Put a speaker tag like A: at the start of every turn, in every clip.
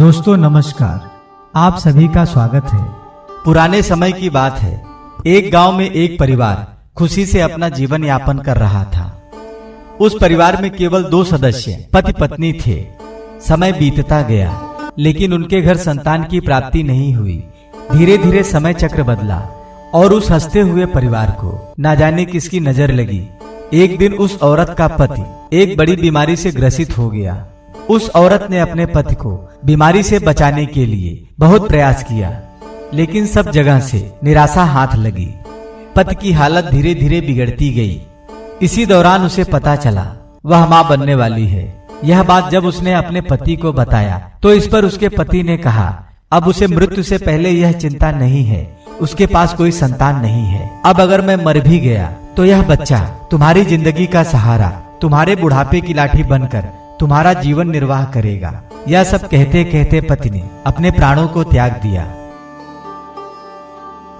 A: दोस्तों नमस्कार, आप सभी का स्वागत है।
B: पुराने समय की बात है। एक गांव में एक परिवार खुशी से अपना जीवन यापन कर रहा था। उस परिवार में केवल 2 सदस्य पति पत्नी थे। समय बीतता गया, लेकिन उनके घर संतान की प्राप्ति नहीं हुई। धीरे धीरे समय चक्र बदला और उस हंसते हुए परिवार को न जाने किसकी नजर लगी। एक दिन उस औरत का पति एक बड़ी बीमारी से ग्रसित हो गया। उस औरत ने अपने पति को बीमारी से बचाने के लिए बहुत प्रयास किया, लेकिन सब जगह से निराशा हाथ लगी। पति की हालत धीरे धीरे बिगड़ती गई। इसी दौरान उसे पता चला वह मां बनने वाली है। यह बात जब उसने अपने पति को बताया तो इस पर उसके पति ने कहा, अब उसे मृत्यु से पहले यह चिंता नहीं है, उसके पास कोई संतान नहीं है। अब अगर मैं मर भी गया तो यह बच्चा तुम्हारी जिंदगी का सहारा, तुम्हारे बुढ़ापे की लाठी बनकर तुम्हारा जीवन निर्वाह करेगा। यह सब कहते कहते पति ने अपने प्राणों को त्याग दिया।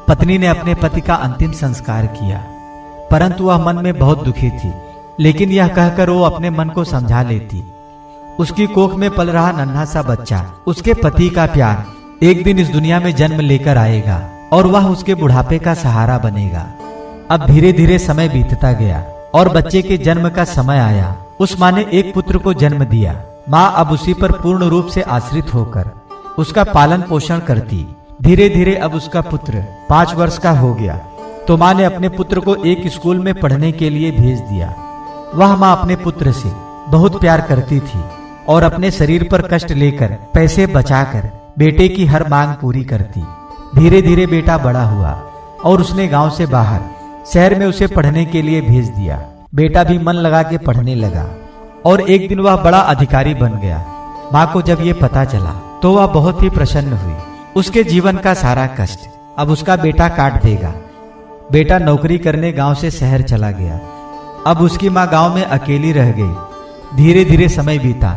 B: पत्नी ने अपने पति का अंतिम संस्कार किया, परंतु वह मन में बहुत दुखी थी। लेकिन यह कहकर वो अपने मन को समझा लेती, उसकी कोख में पल रहा नन्हा सा बच्चा, उसके पति का प्यार एक दिन इस दुनिया में जन्म लेकर आएगा और वह उसके बुढ़ापे का सहारा बनेगा। अब धीरे धीरे समय बीतता गया और बच्चे के जन्म का समय आया। उस माँ ने एक पुत्र को जन्म दिया। माँ अब उसी पर पूर्ण रूप से आश्रित होकर उसका पालन पोषण करती। धीरे धीरे अब उसका पुत्र 5 वर्ष का हो गया तो माँ ने अपने पुत्र को एक स्कूल में पढ़ने के लिए भेज दिया। वह माँ अपने पुत्र से बहुत प्यार करती थी और अपने शरीर पर कष्ट लेकर पैसे बचाकर बेटे की हर मांग पूरी करती। धीरे धीरे बेटा बड़ा हुआ और उसने गांव से बाहर शहर में उसे पढ़ने के लिए भेज दिया। बेटा भी मन लगा के पढ़ने लगा और एक दिन वह बड़ा अधिकारी बन गया। माँ को जब ये पता चला तो वह बहुत ही प्रसन्न हुई। उसके जीवन का सारा कष्ट अब उसका बेटा काट देगा। बेटा नौकरी करने गांव से शहर चला गया। अब उसकी माँ गांव में अकेली रह गई। धीरे धीरे समय बीता।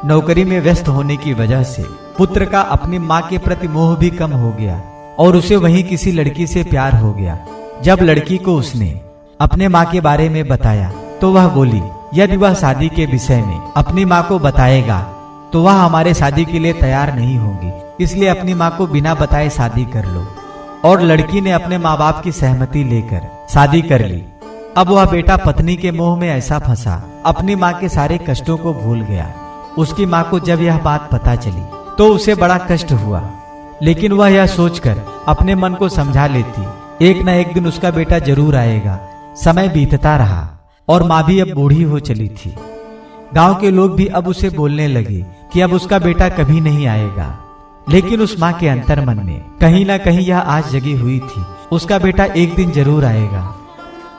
B: नौकरी में व्यस्त होने की वजह से पुत्र का अपनी माँ के प्रति मोह भी कम हो गया और उसे वहीं किसी लड़की से प्यार हो गया। जब लड़की को उसने अपने माँ के बारे में बताया तो वह बोली, यदि वह शादी के विषय में अपनी माँ को बताएगा तो वह हमारे शादी के लिए तैयार नहीं होगी, इसलिए अपनी माँ को बिना बताए शादी कर लो। और लड़की ने अपने माँ बाप की सहमति लेकर शादी कर ली। अब वह बेटा पत्नी के मोह में ऐसा फंसा, अपनी माँ के सारे कष्टों को भूल गया। उसकी माँ को जब यह बात पता चली तो उसे बड़ा कष्ट हुआ, लेकिन वह यह सोचकर अपने मन को समझा लेती, एक न एक दिन उसका बेटा जरूर आएगा। समय बीतता रहा और माँ भी अब बूढ़ी हो चली थी। गांव के लोग भी अब उसे बोलने लगे कि अब उसका बेटा कभी नहीं आएगा। लेकिन उस माँ के अंतर मन में कहीं ना कहीं यह आस जगी हुई थी, उसका बेटा एक दिन जरूर आएगा।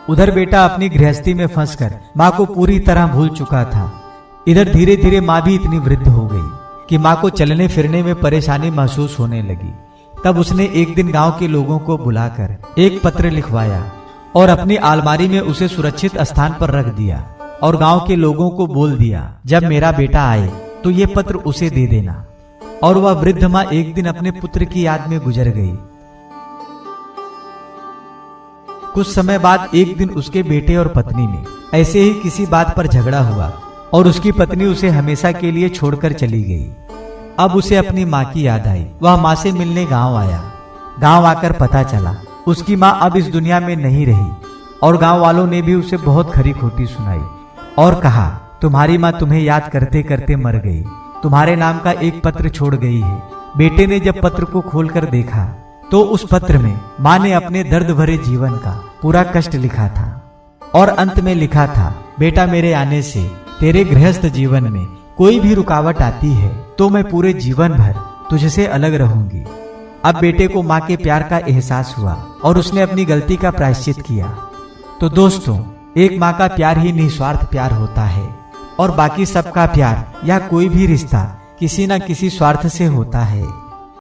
B: उधर बेटा अपनी गृहस्थी में फंसकर माँ को पूरी तरह भूल चुका था। इधर धीरे धीरे माँ भी इतनी वृद्ध हो गई कि माँ को चलने फिरने में परेशानी महसूस होने लगी। तब उसने एक दिन गांव के लोगों को बुलाकर एक पत्र लिखवाया और अपनी अलमारी में उसे सुरक्षित स्थान पर रख दिया और गांव के लोगों को बोल दिया, जब मेरा बेटा आए तो ये पत्र उसे दे देना। और वह वृद्ध माँ एक दिन अपने पुत्र की याद में गुजर गई। कुछ समय बाद एक दिन उसके बेटे और पत्नी में ऐसे ही किसी बात पर झगड़ा हुआ और उसकी पत्नी उसे हमेशा के लिए छोड़कर चली गई। अब उसे अपनी माँ की याद आई। वह माँ से मिलने गांव आया। गांव आकर पता चला उसकी माँ अब इस दुनिया में नहीं रही और गांव वालों ने भी उसे बहुत खरी खोटी सुनाई और कहा, तुम्हारी माँ तुम्हें याद करते करते मर गई, तुम्हारे नाम का एक पत्र छोड़ गई है। बेटे ने जब पत्र को खोलकर देखा तो उस पत्र में माँ ने अपने दर्द भरे जीवन का पूरा कष्ट लिखा था और अंत में लिखा था, बेटा मेरे आने से तेरे गृहस्थ जीवन में कोई भी रुकावट आती है तो मैं पूरे जीवन भर तुझसे अलग रहूंगी। अब बेटे को माँ के प्यार का एहसास हुआ और उसने अपनी गलती का प्रायश्चित किया। तो दोस्तों, एक माँ का प्यार ही निस्वार्थ प्यार होता है और बाकी सबका प्यार या कोई भी रिश्ता किसी न किसी स्वार्थ से होता है।